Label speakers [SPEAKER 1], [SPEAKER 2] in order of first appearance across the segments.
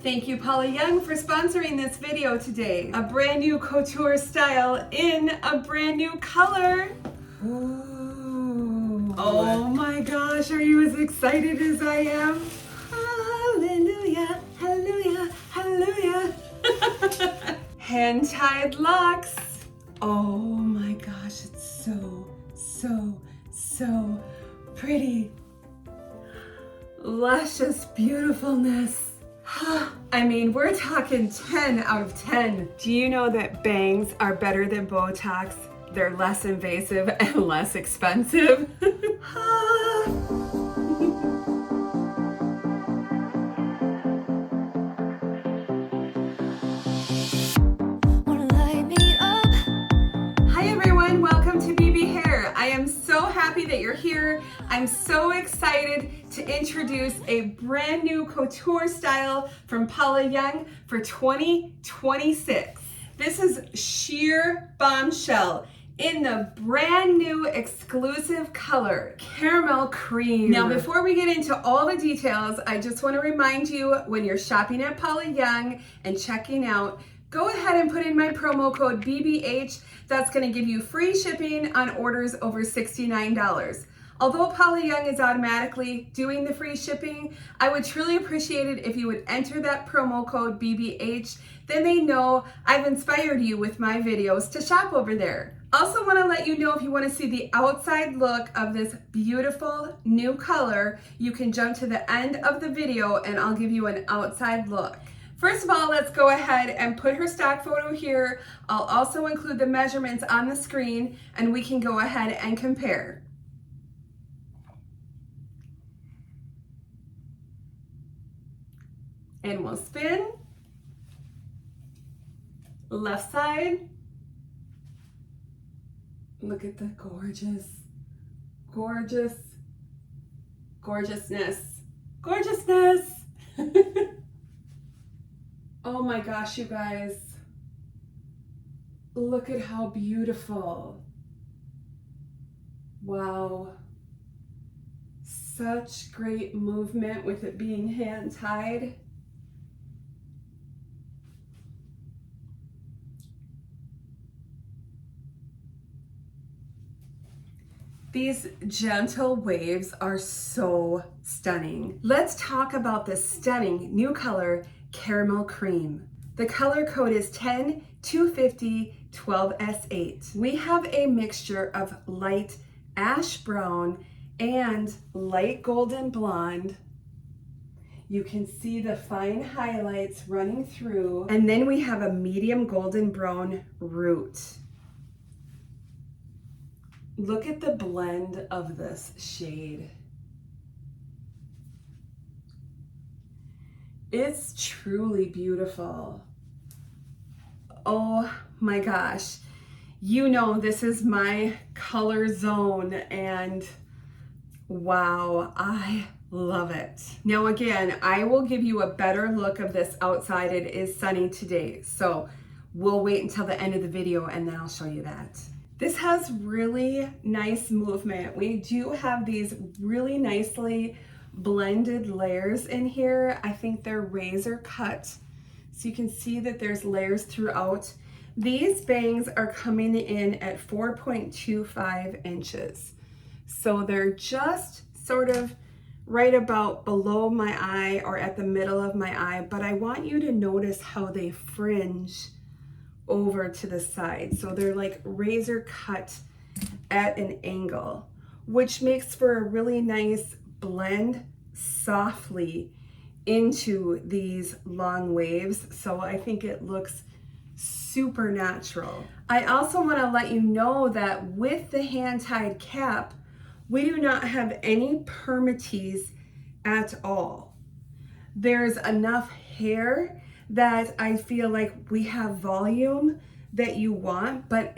[SPEAKER 1] Thank you, Paula Young, for sponsoring this video today. A brand new couture style in a brand new color. Ooh. Oh my gosh, are you as excited as I am? Hallelujah, hallelujah, hallelujah. Hand-tied locks. Oh my gosh, it's so pretty. Luscious beautifulness. I mean, we're talking 10 out of 10. Do you know that bangs are better than Botox? They're less invasive and less expensive. Hi everyone, welcome to BB Hair. I am so happy that you're here. I'm so excited to introduce a brand new couture style from Paula Young for 2026. This is Sheer Bombshell in the brand new exclusive color, Caramel Creme. Now, before we get into all the details, I just want to remind you, when you're shopping at Paula Young and checking out, go ahead and put in my promo code BBH. That's going to give you free shipping on orders over $69. Although Paula Young is automatically doing the free shipping, I would truly appreciate it if you would enter that promo code BBH. Then they know I've inspired you with my videos to shop over there. Also want to let you know, if you want to see the outside look of this beautiful new color, you can jump to the end of the video and I'll give you an outside look. First of all, let's go ahead and put her stock photo here. I'll also include the measurements on the screen and we can go ahead and compare. And we'll spin. Left side. Look at the gorgeousness. Oh my gosh, you guys. Look at how beautiful. Wow. Such great movement with it being hand-tied. These gentle waves are so stunning. Let's talk about this stunning new color, Caramel Creme. The color code is 10-250-12S8. We have a mixture of light ash brown and light golden blonde. You can see the fine highlights running through. And then we have a medium golden brown root. Look at the blend of this shade. It's truly beautiful. Oh my gosh. You know, this is my color zone and wow, I love it. Now again, I will give you a better look of this outside. It is sunny today, so we'll wait until the end of the video and then I'll show you that. This has really nice movement. We do have these really nicely blended layers in here. I think they're razor cut. So you can see that there's layers throughout. These bangs are coming in at 4.25 inches. So they're just sort of right about below my eye or at the middle of my eye, but I want you to notice how they fringe over to the side. So they're like razor cut at an angle, which makes for a really nice blend softly into these long waves. So I think it looks super natural. I also want to let you know that with the hand-tied cap, we do not have any permatease at all. There's enough hair that I feel like we have volume that you want, but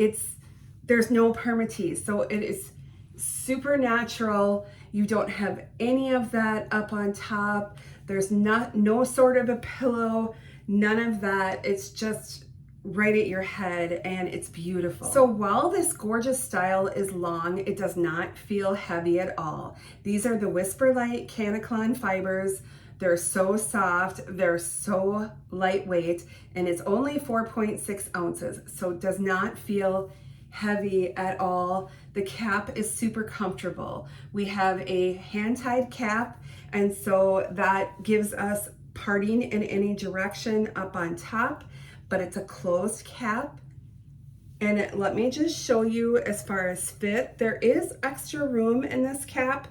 [SPEAKER 1] there's no permatease. So it is super natural. You don't have any of that up on top. There's no sort of a pillow, none of that. It's just right at your head and it's beautiful. So while this gorgeous style is long, it does not feel heavy at all. These are the Whisper Light Canaclon fibers. They're so soft, they're so lightweight, and it's only 4.6 ounces, so it does not feel heavy at all. The cap is super comfortable. We have a hand-tied cap, and so that gives us parting in any direction up on top, but it's a closed cap. And let me just show you as far as fit. There is extra room in this cap.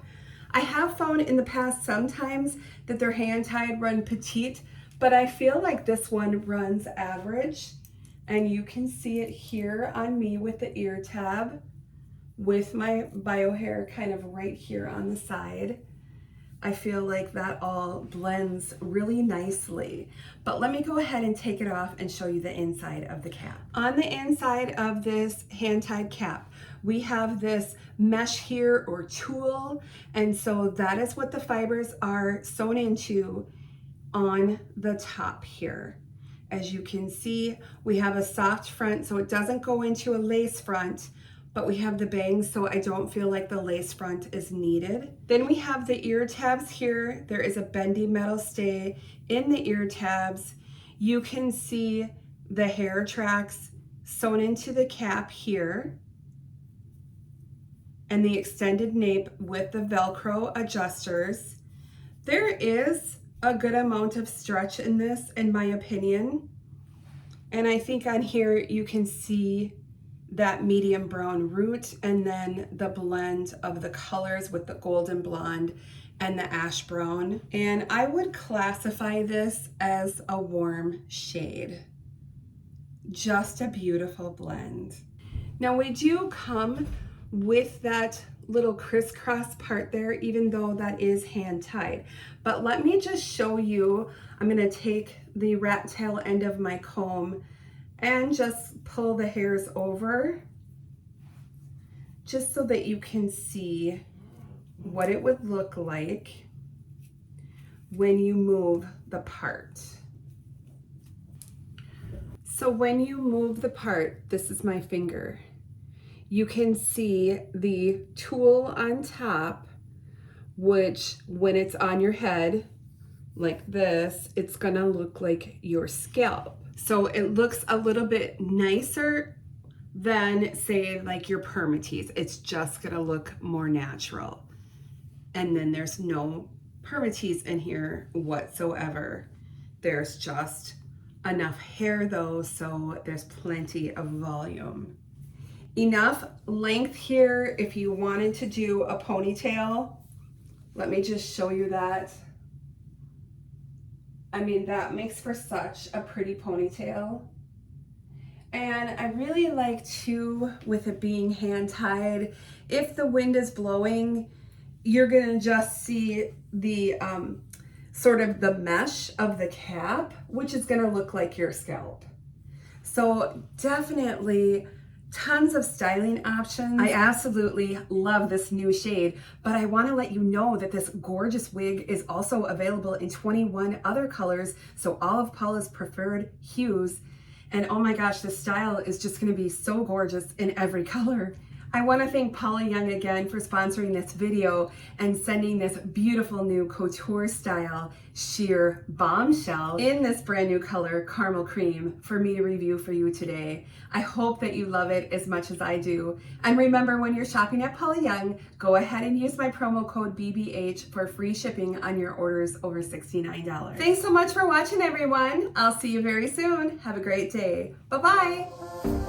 [SPEAKER 1] I have found in the past sometimes that their hand-tied run petite, but I feel like this one runs average. And you can see it here on me with the ear tab, with my bio hair kind of right here on the side. I feel like that all blends really nicely. But let me go ahead and take it off and show you the inside of the cap. On the inside of this hand-tied cap, we have this mesh here or tulle, and so that is what the fibers are sewn into on the top here. As you can see, we have a soft front, so it doesn't go into a lace front, but we have the bangs, so I don't feel like the lace front is needed. Then we have the ear tabs here. There is a bendy metal stay in the ear tabs. You can see the hair tracks sewn into the cap here, and the extended nape with the Velcro adjusters. There is a good amount of stretch in this, in my opinion. And I think on here you can see that medium brown root and then the blend of the colors with the golden blonde and the ash brown. And I would classify this as a warm shade. Just a beautiful blend. Now we do come with that little crisscross part there, even though that is hand tied. But let me just show you, I'm gonna take the rat tail end of my comb and just pull the hairs over, just so that you can see what it would look like when you move the part. So when you move the part, this is my finger, you can see the tulle on top, which when it's on your head like this, it's gonna look like your scalp. So it looks a little bit nicer than say like your permatease. It's just gonna look more natural. And then there's no permatease in here whatsoever. There's just enough hair though, so there's plenty of volume. Enough length here if you wanted to do a ponytail. Let me just show you that. I mean, that makes for such a pretty ponytail. And I really like too, with it being hand tied, if the wind is blowing, you're gonna just see the sort of the mesh of the cap, which is gonna look like your scalp. So definitely tons of styling options. I absolutely love this new shade, but I want to let you know that this gorgeous wig is also available in 21 other colors, so all of Paula's preferred hues. And oh my gosh, this style is just going to be so gorgeous in every color. I want to thank Paula Young again for sponsoring this video and sending this beautiful new couture style Sheer Bombshell in this brand new color, Caramel Creme, for me to review for you today. I hope that you love it as much as I do. And remember, when you're shopping at Paula Young, go ahead and use my promo code BBH for free shipping on your orders over $69. Thanks so much for watching, everyone. I'll see you very soon. Have a great day. Bye-bye.